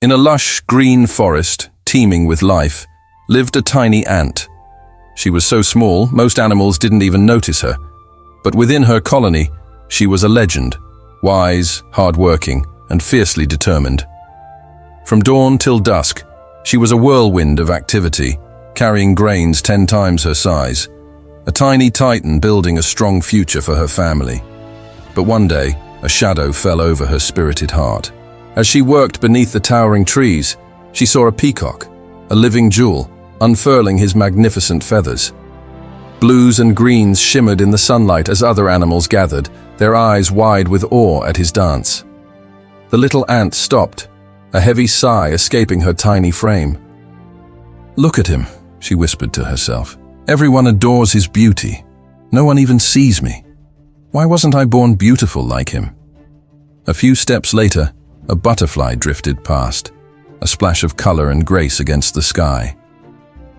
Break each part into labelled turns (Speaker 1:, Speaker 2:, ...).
Speaker 1: In a lush, green forest, teeming with life, lived a tiny ant. She was so small, most animals didn't even notice her. But within her colony, she was a legend, wise, hard-working, and fiercely determined. From dawn till dusk, she was a whirlwind of activity, carrying grains 10 times her size, a tiny titan building a strong future for her family. But one day, a shadow fell over her spirited heart. As she worked beneath the towering trees, she saw a peacock, a living jewel, unfurling his magnificent feathers. Blues and greens shimmered in the sunlight as other animals gathered, their eyes wide with awe at his dance. The little ant stopped, a heavy sigh escaping her tiny frame. "Look at him," she whispered to herself. "Everyone adores his beauty. No one even sees me. Why wasn't I born beautiful like him?" A few steps later, a butterfly drifted past, a splash of color and grace against the sky.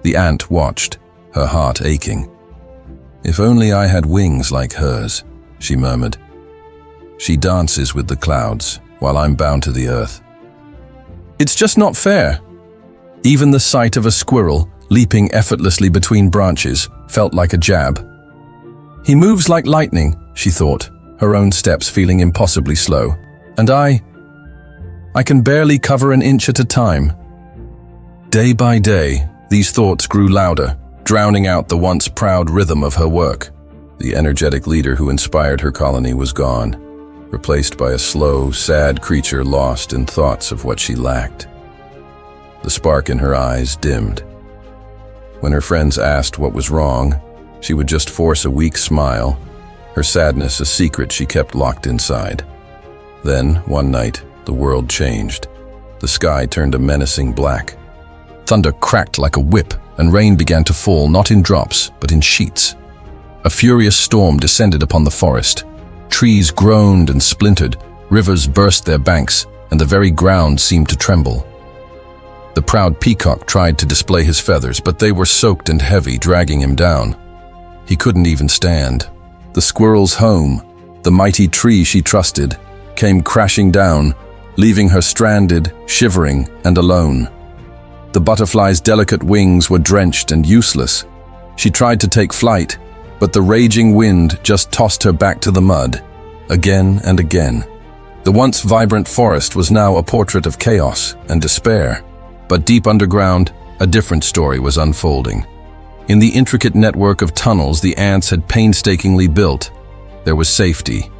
Speaker 1: The ant watched, her heart aching. "If only I had wings like hers," she murmured. "She dances with the clouds, while I'm bound to the earth. It's just not fair." Even the sight of a squirrel, leaping effortlessly between branches, felt like a jab. "He moves like lightning," she thought, her own steps feeling impossibly slow. "And I can barely cover an inch at a time." Day by day, these thoughts grew louder, drowning out the once proud rhythm of her work. The energetic leader who inspired her colony was gone, replaced by a slow, sad creature lost in thoughts of what she lacked. The spark in her eyes dimmed. When her friends asked what was wrong, she would just force a weak smile, her sadness a secret she kept locked inside. Then, one night, the world changed. The sky turned a menacing black. Thunder cracked like a whip, and rain began to fall not in drops, but in sheets. A furious storm descended upon the forest. Trees groaned and splintered, rivers burst their banks, and the very ground seemed to tremble. The proud peacock tried to display his feathers, but they were soaked and heavy, dragging him down. He couldn't even stand. The squirrel's home, the mighty tree she trusted, came crashing down, leaving her stranded, shivering, and alone. The butterfly's delicate wings were drenched and useless. She tried to take flight, but the raging wind just tossed her back to the mud, again and again. The once vibrant forest was now a portrait of chaos and despair. But deep underground, a different story was unfolding. In the intricate network of tunnels the ants had painstakingly built, there was safety.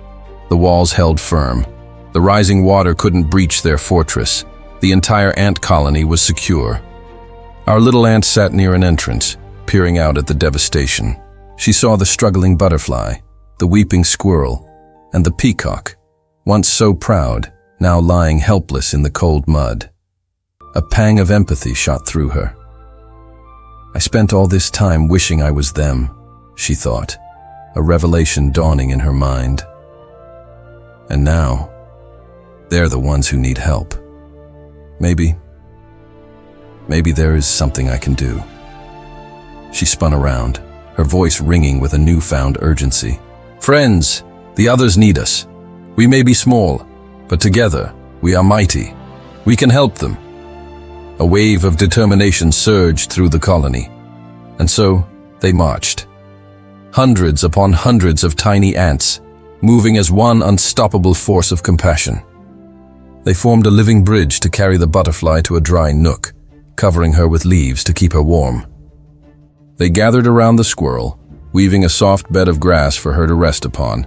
Speaker 1: The walls held firm. The rising water couldn't breach their fortress. The entire ant colony was secure. Our little ant sat near an entrance, peering out at the devastation. She saw the struggling butterfly, the weeping squirrel, and the peacock, once so proud, now lying helpless in the cold mud. A pang of empathy shot through her. "I spent all this time wishing I was them," she thought, a revelation dawning in her mind. "And now, they're the ones who need help. Maybe there is something I can do." She spun around, her voice ringing with a newfound urgency. "Friends, the others need us. We may be small, but together we are mighty. We can help them." A wave of determination surged through the colony, and so they marched. Hundreds upon hundreds of tiny ants, moving as one unstoppable force of compassion. They formed a living bridge to carry the butterfly to a dry nook, covering her with leaves to keep her warm. They gathered around the squirrel, weaving a soft bed of grass for her to rest upon.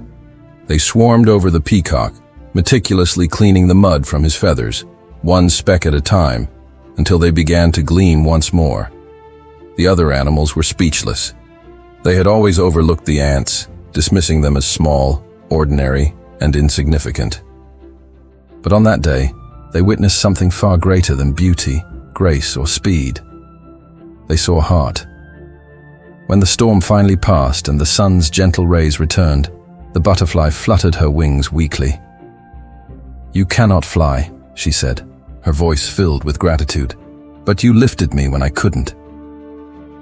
Speaker 1: They swarmed over the peacock, meticulously cleaning the mud from his feathers, one speck at a time, until they began to gleam once more. The other animals were speechless. They had always overlooked the ants, dismissing them as small, ordinary, and insignificant. But on that day, they witnessed something far greater than beauty, grace, or speed. They saw heart. When the storm finally passed and the sun's gentle rays returned, the butterfly fluttered her wings weakly. "You cannot fly," she said, her voice filled with gratitude. "But you lifted me when I couldn't."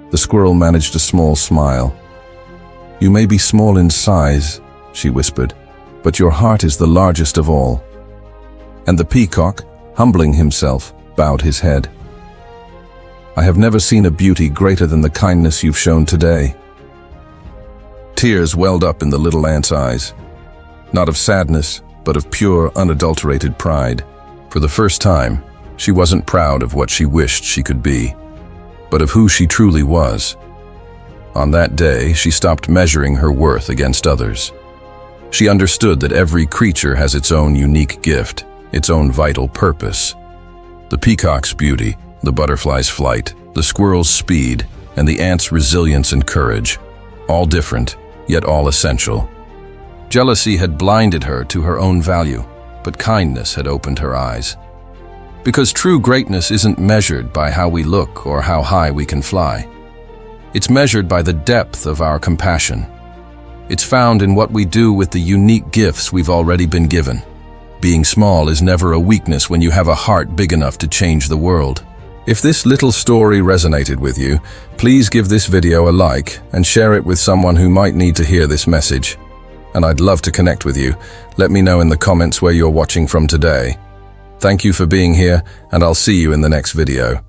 Speaker 1: The squirrel managed a small smile. "You may be small in size," she whispered, "but your heart is the largest of all." And the peacock, humbling himself, bowed his head. "I have never seen a beauty greater than the kindness you've shown today." Tears welled up in the little ant's eyes, not of sadness, but of pure, unadulterated pride. For the first time, she wasn't proud of what she wished she could be, but of who she truly was. On that day, she stopped measuring her worth against others. She understood that every creature has its own unique gift, its own vital purpose. The peacock's beauty, the butterfly's flight, the squirrel's speed, and the ant's resilience and courage, all different, yet all essential. Jealousy had blinded her to her own value, but kindness had opened her eyes. Because true greatness isn't measured by how we look or how high we can fly. It's measured by the depth of our compassion. It's found in what we do with the unique gifts we've already been given. Being small is never a weakness when you have a heart big enough to change the world. If this little story resonated with you, please give this video a like and share it with someone who might need to hear this message. And I'd love to connect with you. Let me know in the comments where you're watching from today. Thank you for being here, and I'll see you in the next video.